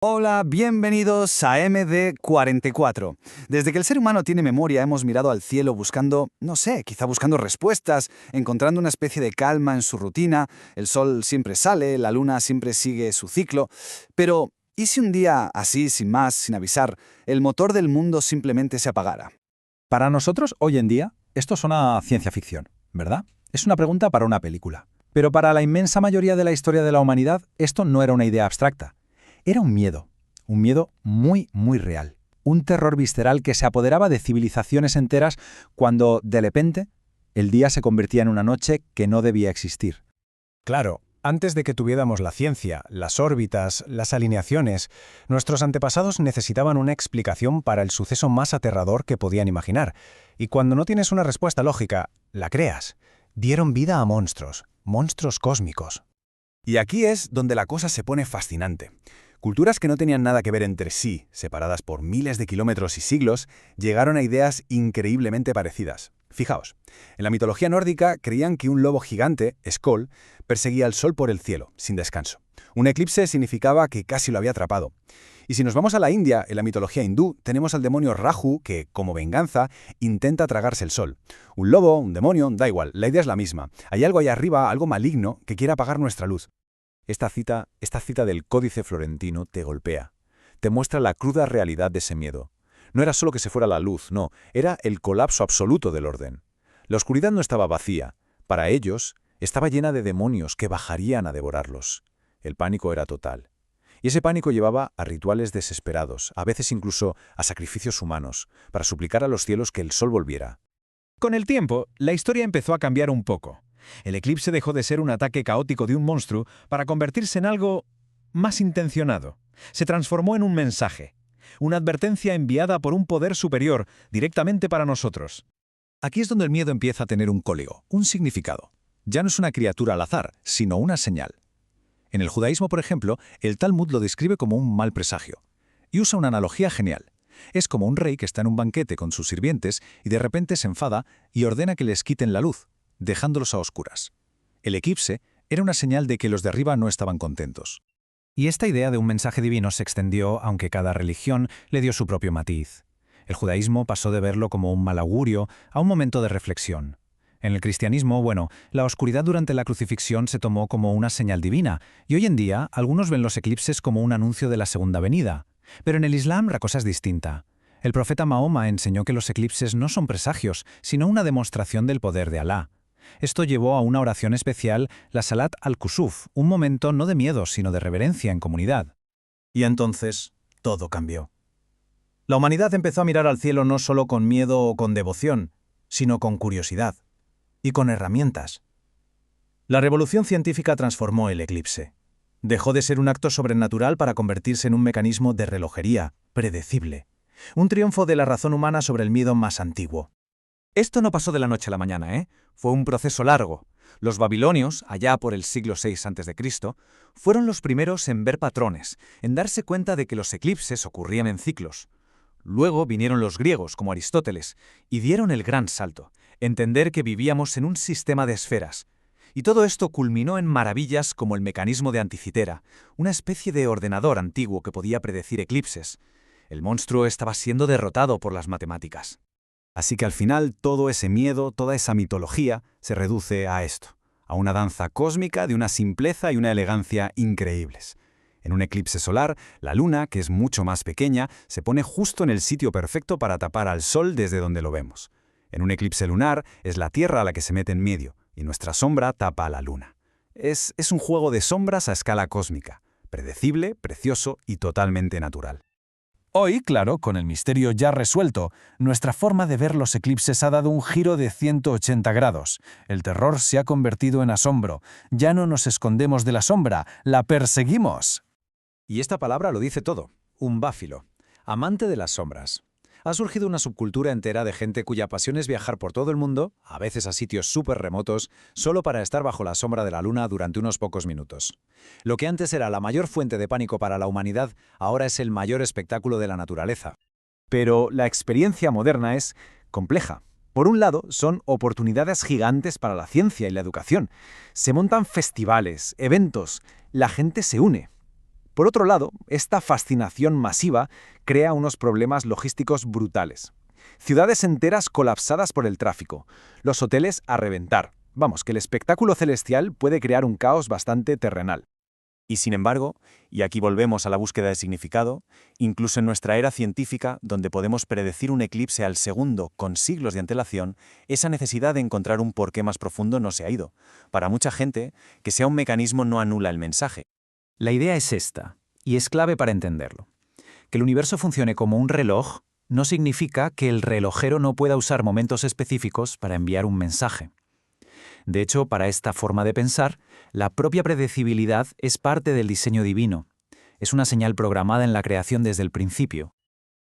Hola, bienvenidos a MD44. Desde que el ser humano tiene memoria hemos mirado al cielo buscando, no sé, quizá buscando respuestas, encontrando una especie de calma en su rutina, el sol siempre sale, la luna siempre sigue su ciclo, pero ¿y si un día, así, sin más, sin avisar, el motor del mundo simplemente se apagara? Para nosotros, hoy en día, esto suena a ciencia ficción, ¿verdad? Es una pregunta para una película. Pero para la inmensa mayoría de la historia de la humanidad, esto no era una idea abstracta. Era un miedo muy, muy real. Un terror visceral que se apoderaba de civilizaciones enteras cuando, de repente, el día se convertía en una noche que no debía existir. Claro, antes de que tuviéramos la ciencia, las órbitas, las alineaciones, nuestros antepasados necesitaban una explicación para el suceso más aterrador que podían imaginar. Y cuando no tienes una respuesta lógica, la creas. Dieron vida a monstruos, monstruos cósmicos. Y aquí es donde la cosa se pone fascinante. Culturas que no tenían nada que ver entre sí, separadas por miles de kilómetros y siglos, llegaron a ideas increíblemente parecidas. Fijaos, en la mitología nórdica creían que un lobo gigante, Skoll, perseguía al sol por el cielo, sin descanso. Un eclipse significaba que casi lo había atrapado. Y si nos vamos a la India, en la mitología hindú, tenemos al demonio Rahu que, como venganza, intenta tragarse el sol. Un lobo, un demonio, da igual, la idea es la misma. Hay algo ahí arriba, algo maligno, que quiere apagar nuestra luz. Esta cita del Códice Florentino te golpea. Te muestra la cruda realidad de ese miedo. No era solo que se fuera la luz, no, era el colapso absoluto del orden. La oscuridad no estaba vacía. Para ellos, estaba llena de demonios que bajarían a devorarlos. El pánico era total. Y ese pánico llevaba a rituales desesperados, a veces incluso a sacrificios humanos, para suplicar a los cielos que el sol volviera. Con el tiempo, la historia empezó a cambiar un poco. El eclipse dejó de ser un ataque caótico de un monstruo para convertirse en algo más intencionado. Se transformó en un mensaje, una advertencia enviada por un poder superior directamente para nosotros. Aquí es donde el miedo empieza a tener un código, un significado. Ya no es una criatura al azar, sino una señal. En el judaísmo, por ejemplo, el Talmud lo describe como un mal presagio. Y usa una analogía genial. Es como un rey que está en un banquete con sus sirvientes y de repente se enfada y ordena que les quiten la luz, dejándolos a oscuras. El eclipse era una señal de que los de arriba no estaban contentos. Y esta idea de un mensaje divino se extendió, aunque cada religión le dio su propio matiz. El judaísmo pasó de verlo como un mal augurio a un momento de reflexión. En el cristianismo, la oscuridad durante la crucifixión se tomó como una señal divina, y hoy en día algunos ven los eclipses como un anuncio de la segunda venida. Pero en el Islam la cosa es distinta. El profeta Mahoma enseñó que los eclipses no son presagios, sino una demostración del poder de Alá. Esto llevó a una oración especial, la Salat al-Kusuf, un momento no de miedo, sino de reverencia en comunidad. Y entonces, todo cambió. La humanidad empezó a mirar al cielo no solo con miedo o con devoción, sino con curiosidad y con herramientas. La revolución científica transformó el eclipse. Dejó de ser un acto sobrenatural para convertirse en un mecanismo de relojería, predecible. Un triunfo de la razón humana sobre el miedo más antiguo. Esto no pasó de la noche a la mañana, ¿eh? Fue un proceso largo. Los babilonios, allá por el siglo VI a.C., fueron los primeros en ver patrones, en darse cuenta de que los eclipses ocurrían en ciclos. Luego vinieron los griegos, como Aristóteles, y dieron el gran salto, entender que vivíamos en un sistema de esferas. Y todo esto culminó en maravillas como el mecanismo de Anticitera, una especie de ordenador antiguo que podía predecir eclipses. El monstruo estaba siendo derrotado por las matemáticas. Así que al final todo ese miedo, toda esa mitología, se reduce a esto, a una danza cósmica de una simpleza y una elegancia increíbles. En un eclipse solar, la luna, que es mucho más pequeña, se pone justo en el sitio perfecto para tapar al sol desde donde lo vemos. En un eclipse lunar, es la Tierra la que se mete en medio, y nuestra sombra tapa a la luna. Es un juego de sombras a escala cósmica, predecible, precioso y totalmente natural. Hoy, claro, con el misterio ya resuelto, nuestra forma de ver los eclipses ha dado un giro de 180 grados. El terror se ha convertido en asombro. Ya no nos escondemos de la sombra, la perseguimos. Y esta palabra lo dice todo, un báfilo, amante de las sombras. Ha surgido una subcultura entera de gente cuya pasión es viajar por todo el mundo, a veces a sitios súper remotos, solo para estar bajo la sombra de la luna durante unos pocos minutos. Lo que antes era la mayor fuente de pánico para la humanidad, ahora es el mayor espectáculo de la naturaleza. Pero la experiencia moderna es compleja. Por un lado, son oportunidades gigantes para la ciencia y la educación. Se montan festivales, eventos, la gente se une. Por otro lado, esta fascinación masiva crea unos problemas logísticos brutales. Ciudades enteras colapsadas por el tráfico, los hoteles a reventar. Vamos, que el espectáculo celestial puede crear un caos bastante terrenal. Y sin embargo, y aquí volvemos a la búsqueda de significado, incluso en nuestra era científica, donde podemos predecir un eclipse al segundo con siglos de antelación, esa necesidad de encontrar un porqué más profundo no se ha ido. Para mucha gente, que sea un mecanismo no anula el mensaje. La idea es esta, y es clave para entenderlo. Que el universo funcione como un reloj no significa que el relojero no pueda usar momentos específicos para enviar un mensaje. De hecho, para esta forma de pensar, la propia predecibilidad es parte del diseño divino. Es una señal programada en la creación desde el principio.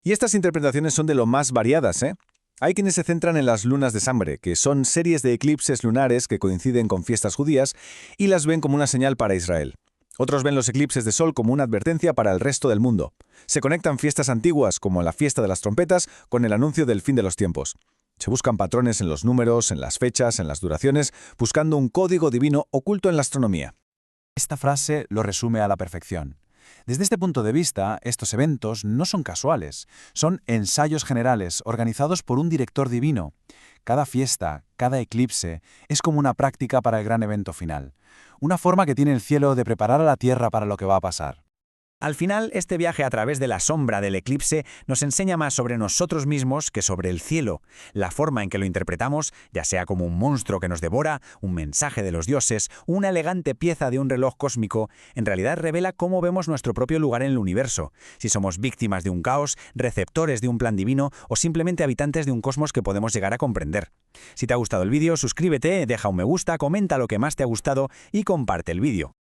Y estas interpretaciones son de lo más variadas, ¿eh? Hay quienes se centran en las lunas de Sambre, que son series de eclipses lunares que coinciden con fiestas judías y las ven como una señal para Israel. Otros ven los eclipses de sol como una advertencia para el resto del mundo. Se conectan fiestas antiguas, como la fiesta de las trompetas, con el anuncio del fin de los tiempos. Se buscan patrones en los números, en las fechas, en las duraciones, buscando un código divino oculto en la astronomía. Esta frase lo resume a la perfección. Desde este punto de vista, estos eventos no son casuales, son ensayos generales organizados por un director divino. Cada fiesta, cada eclipse, es como una práctica para el gran evento final, una forma que tiene el cielo de preparar a la Tierra para lo que va a pasar. Al final, este viaje a través de la sombra del eclipse nos enseña más sobre nosotros mismos que sobre el cielo. La forma en que lo interpretamos, ya sea como un monstruo que nos devora, un mensaje de los dioses, una elegante pieza de un reloj cósmico, en realidad revela cómo vemos nuestro propio lugar en el universo. Si somos víctimas de un caos, receptores de un plan divino o simplemente habitantes de un cosmos que podemos llegar a comprender. Si te ha gustado el vídeo, suscríbete, deja un me gusta, comenta lo que más te ha gustado y comparte el vídeo.